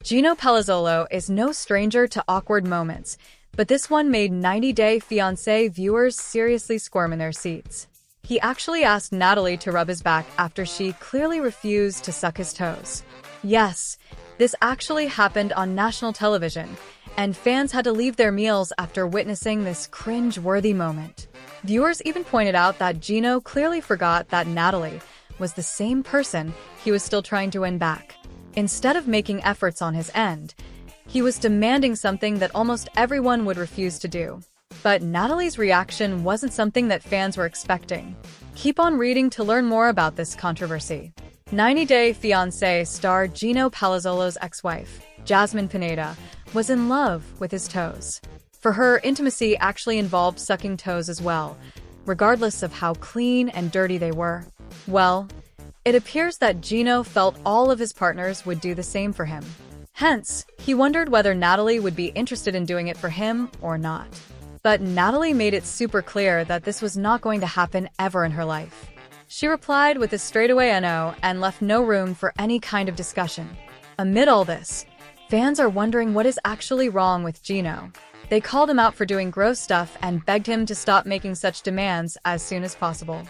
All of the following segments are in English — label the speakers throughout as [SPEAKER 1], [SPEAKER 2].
[SPEAKER 1] Gino Palazzolo is no stranger to awkward moments, but this one made 90 Day Fiancé viewers seriously squirm in their seats. He actually asked Natalie to rub his back after she clearly refused to suck his toes. Yes, this actually happened on national television, and fans had to leave their meals after witnessing this cringe-worthy moment. Viewers even pointed out that Gino clearly forgot that Natalie was the same person he was still trying to win back. Instead of making efforts on his end, he was demanding something that almost everyone would refuse to do. But Natalie's reaction wasn't something that fans were expecting. Keep on reading to learn more about this controversy. 90 Day Fiancé star Gino Palazzolo's ex-wife, Jasmine Pineda, was in love with his toes. For her, intimacy actually involved sucking toes as well, regardless of how clean and dirty they were. Well, it appears that Gino felt all of his partners would do the same for him. Hence, he wondered whether Natalie would be interested in doing it for him or not. But Natalie made it super clear that this was not going to happen ever in her life. She replied with a straightaway no and left no room for any kind of discussion. Amid all this, fans are wondering what is actually wrong with Gino. They called him out for doing gross stuff and begged him to stop making such demands as soon as possible.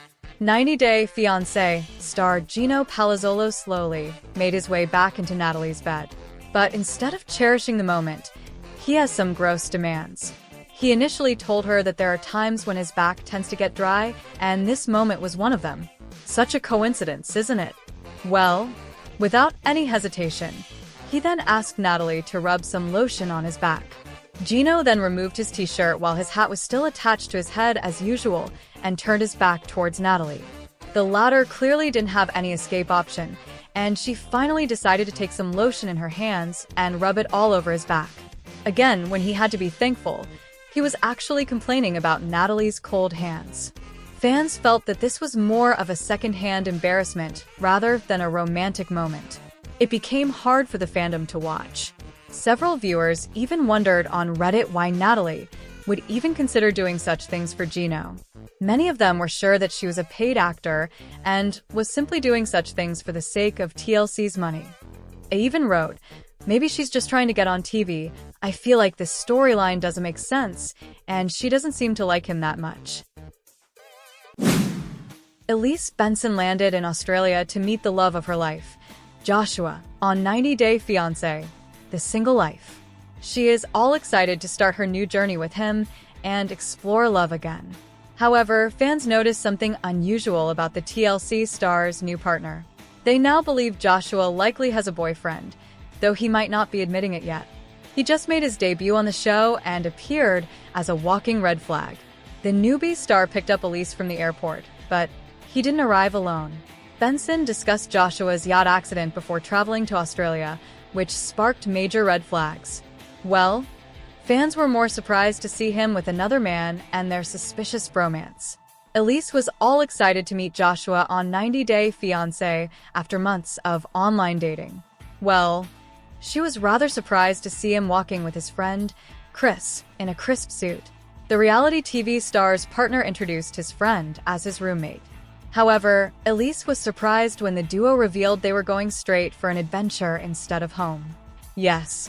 [SPEAKER 1] 90 Day Fiancé star Gino Palazzolo slowly made his way back into Natalie's bed. But instead of cherishing the moment, he has some gross demands. He initially told her that there are times when his back tends to get dry, and this moment was one of them. Such a coincidence, isn't it? Well, without any hesitation, he then asked Natalie to rub some lotion on his back. Gino then removed his t-shirt while his hat was still attached to his head as usual and turned his back towards Natalie. The latter clearly didn't have any escape option, and she finally decided to take some lotion in her hands and rub it all over his back. Again, when he had to be thankful, he was actually complaining about Natalie's cold hands. Fans felt that this was more of a second-hand embarrassment rather than a romantic moment. It became hard for the fandom to watch. Several viewers even wondered on Reddit why Natalie would even consider doing such things for Gino. Many of them were sure that she was a paid actor and was simply doing such things for the sake of TLC's money. I even wrote, "Maybe she's just trying to get on TV. I feel like this storyline doesn't make sense, and she doesn't seem to like him that much." Elise Benson landed in Australia to meet the love of her life, Joshua, on 90 Day Fiancé, the single life. She is all excited to start her new journey with him and explore love again. However, fans noticed something unusual about the TLC star's new partner. They now believe Joshua likely has a boyfriend, though he might not be admitting it yet. He just made his debut on the show and appeared as a walking red flag. The newbie star picked up Elise from the airport, but he didn't arrive alone. Benson discussed Joshua's yacht accident before traveling to Australia, which sparked major red flags. Well, fans were more surprised to see him with another man and their suspicious bromance. Elise was all excited to meet Joshua on 90 Day Fiancé after months of online dating. Well, she was rather surprised to see him walking with his friend, Chris, in a crisp suit. The reality TV star's partner introduced his friend as his roommate. However, Elise was surprised when the duo revealed they were going straight for an adventure instead of home. Yes,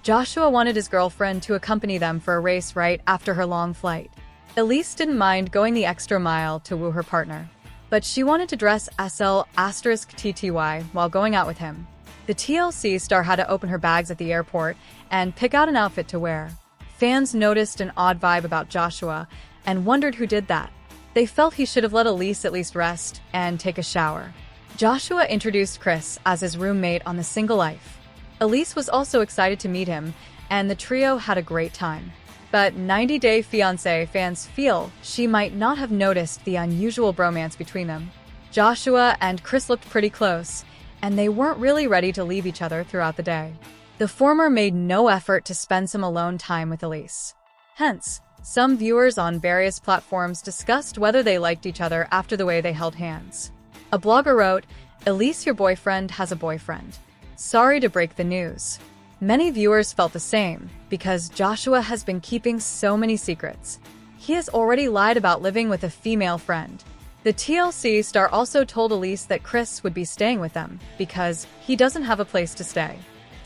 [SPEAKER 1] Joshua wanted his girlfriend to accompany them for a race right after her long flight. Elise didn't mind going the extra mile to woo her partner, but she wanted to dress SL*TTY while going out with him. The TLC star had to open her bags at the airport and pick out an outfit to wear. Fans noticed an odd vibe about Joshua and wondered who did that. They felt he should have let Elise at least rest and take a shower. Joshua introduced Chris as his roommate on The Single Life. Elise was also excited to meet him, and the trio had a great time. But 90 Day Fiancé fans feel she might not have noticed the unusual bromance between them. Joshua and Chris looked pretty close, and they weren't really ready to leave each other throughout the day. The former made no effort to spend some alone time with Elise. Hence, some viewers on various platforms discussed whether they liked each other after the way they held hands. A blogger wrote, "Elise, your boyfriend has a boyfriend. Sorry to break the news." Many viewers felt the same, because Joshua has been keeping so many secrets. He has already lied about living with a female friend. The TLC star also told Elise that Chris would be staying with them, because he doesn't have a place to stay.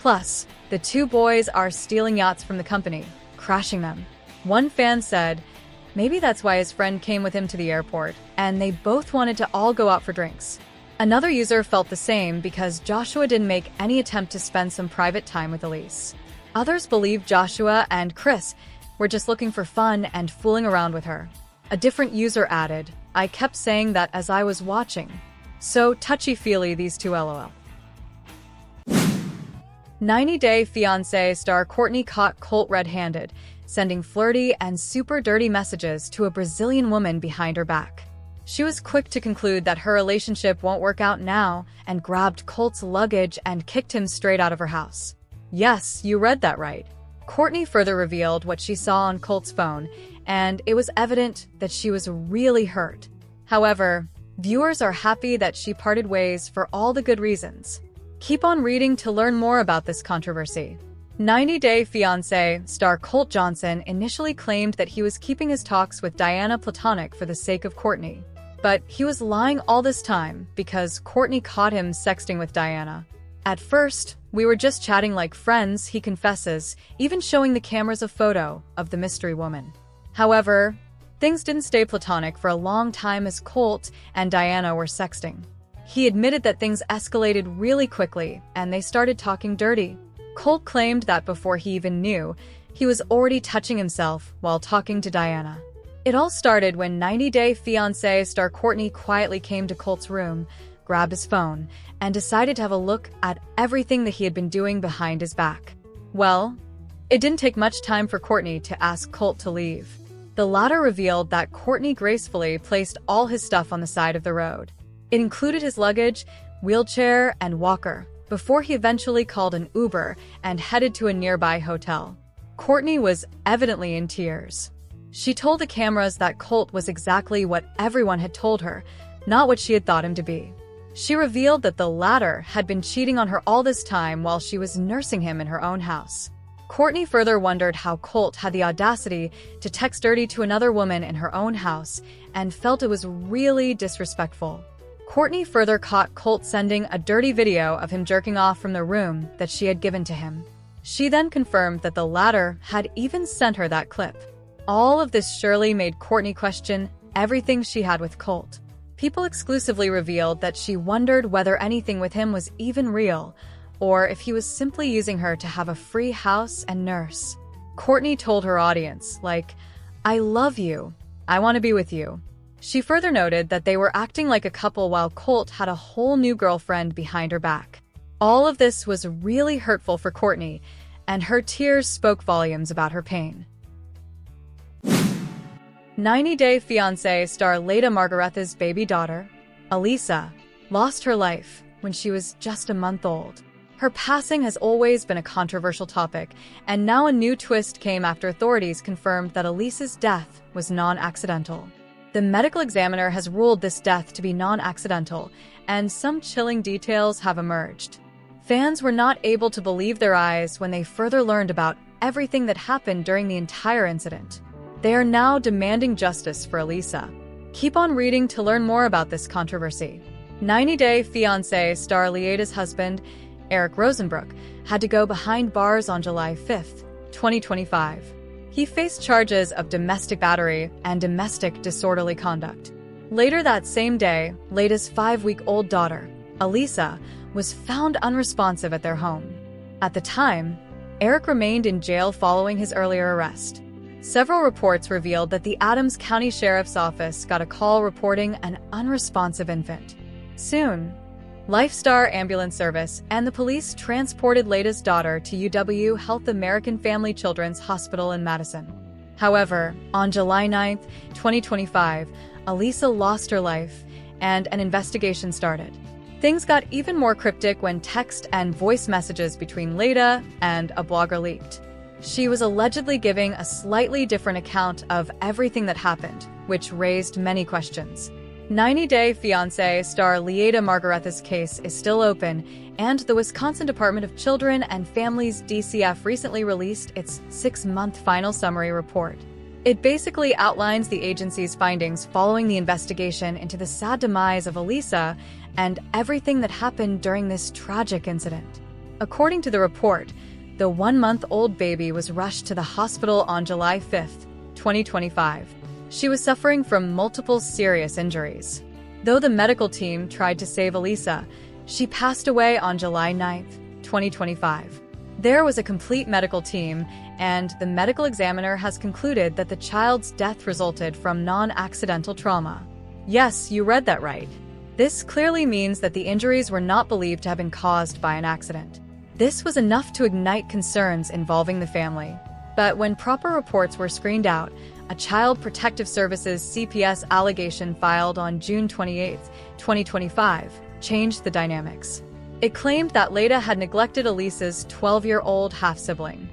[SPEAKER 1] Plus, the two boys are stealing yachts from the company, crashing them. One fan said, maybe that's why his friend came with him to the airport, and they both wanted to all go out for drinks. Another user felt the same because Joshua didn't make any attempt to spend some private time with Elise. Others believe Joshua and Chris were just looking for fun and fooling around with her. A different user added, I kept saying that as I was watching. So touchy-feely, these two LOL. 90 Day Fiancé star Courtney caught Colt red-handed, sending flirty and super dirty messages to a Brazilian woman behind her back. She was quick to conclude that her relationship won't work out now and grabbed Colt's luggage and kicked him straight out of her house. Yes, you read that right. Courtney further revealed what she saw on Colt's phone, and it was evident that she was really hurt. However, viewers are happy that she parted ways for all the good reasons. Keep on reading to learn more about this controversy. 90 Day Fiancé star Colt Johnson initially claimed that he was keeping his talks with Diana platonic for the sake of Courtney. But he was lying all this time because Courtney caught him sexting with Diana. At first, we were just chatting like friends, he confesses, even showing the cameras a photo of the mystery woman. However, things didn't stay platonic for a long time as Colt and Diana were sexting. He admitted that things escalated really quickly and they started talking dirty. Colt claimed that before he even knew, he was already touching himself while talking to Diana. It all started when 90 Day Fiancé star Courtney quietly came to Colt's room, grabbed his phone, and decided to have a look at everything that he had been doing behind his back. Well, it didn't take much time for Courtney to ask Colt to leave. The latter revealed that Courtney gracefully placed all his stuff on the side of the road. It included his luggage, wheelchair, and walker, before he eventually called an Uber and headed to a nearby hotel. Courtney was evidently in tears. She told the cameras that Colt was exactly what everyone had told her, not what she had thought him to be. She revealed that the latter had been cheating on her all this time while she was nursing him in her own house. Courtney further wondered how Colt had the audacity to text dirty to another woman in her own house and felt it was really disrespectful. Courtney further caught Colt sending a dirty video of him jerking off from the room that she had given to him. She then confirmed that the latter had even sent her that clip. All of this surely made Courtney question everything she had with Colt. People exclusively revealed that she wondered whether anything with him was even real, or if he was simply using her to have a free house and nurse. Courtney told her audience, like, I love you. I want to be with you. She further noted that they were acting like a couple while Colt had a whole new girlfriend behind her back. All of this was really hurtful for Courtney, and her tears spoke volumes about her pain. 90 Day Fiancé star Leida Margaretha's baby daughter, Alisa, lost her life when she was just a month old. Her passing has always been a controversial topic, and now a new twist came after authorities confirmed that Elisa's death was non-accidental. The medical examiner has ruled this death to be non-accidental, and some chilling details have emerged. Fans were not able to believe their eyes when they further learned about everything that happened during the entire incident. They are now demanding justice for Alisa. Keep on reading to learn more about this controversy. 90 Day Fiancé star Leida's husband, Eric Rosenbrook, had to go behind bars on July 5, 2025. He faced charges of domestic battery and domestic disorderly conduct. Later that same day, Leida's 5-week-old daughter, Alisa, was found unresponsive at their home. At the time, Eric remained in jail following his earlier arrest. Several reports revealed that the Adams County Sheriff's Office got a call reporting an unresponsive infant. Soon, Lifestar Ambulance Service and the police transported Leida's daughter to UW Health American Family Children's Hospital in Madison. However, on July 9, 2025, Alisa lost her life, and an investigation started. Things got even more cryptic when text and voice messages between Leida and a blogger leaked. She was allegedly giving a slightly different account of everything that happened, which raised many questions. 90 Day Fiancé star Leida Margaretha's case is still open, and the Wisconsin Department of Children and Families DCF recently released its 6-month final summary report. It basically outlines the agency's findings following the investigation into the sad demise of Alisa and everything that happened during this tragic incident. According to the report, the 1-month-old baby was rushed to the hospital on July 5, 2025. She was suffering from multiple serious injuries. Though the medical team tried to save Alisa, she passed away on July 9, 2025. There was a complete medical team, and the medical examiner has concluded that the child's death resulted from non-accidental trauma. Yes, you read that right. This clearly means that the injuries were not believed to have been caused by an accident. This was enough to ignite concerns involving the family. But when proper reports were screened out, a Child Protective Services CPS allegation filed on June 28, 2025, changed the dynamics. It claimed that Leida had neglected Elise's 12-year-old half-sibling.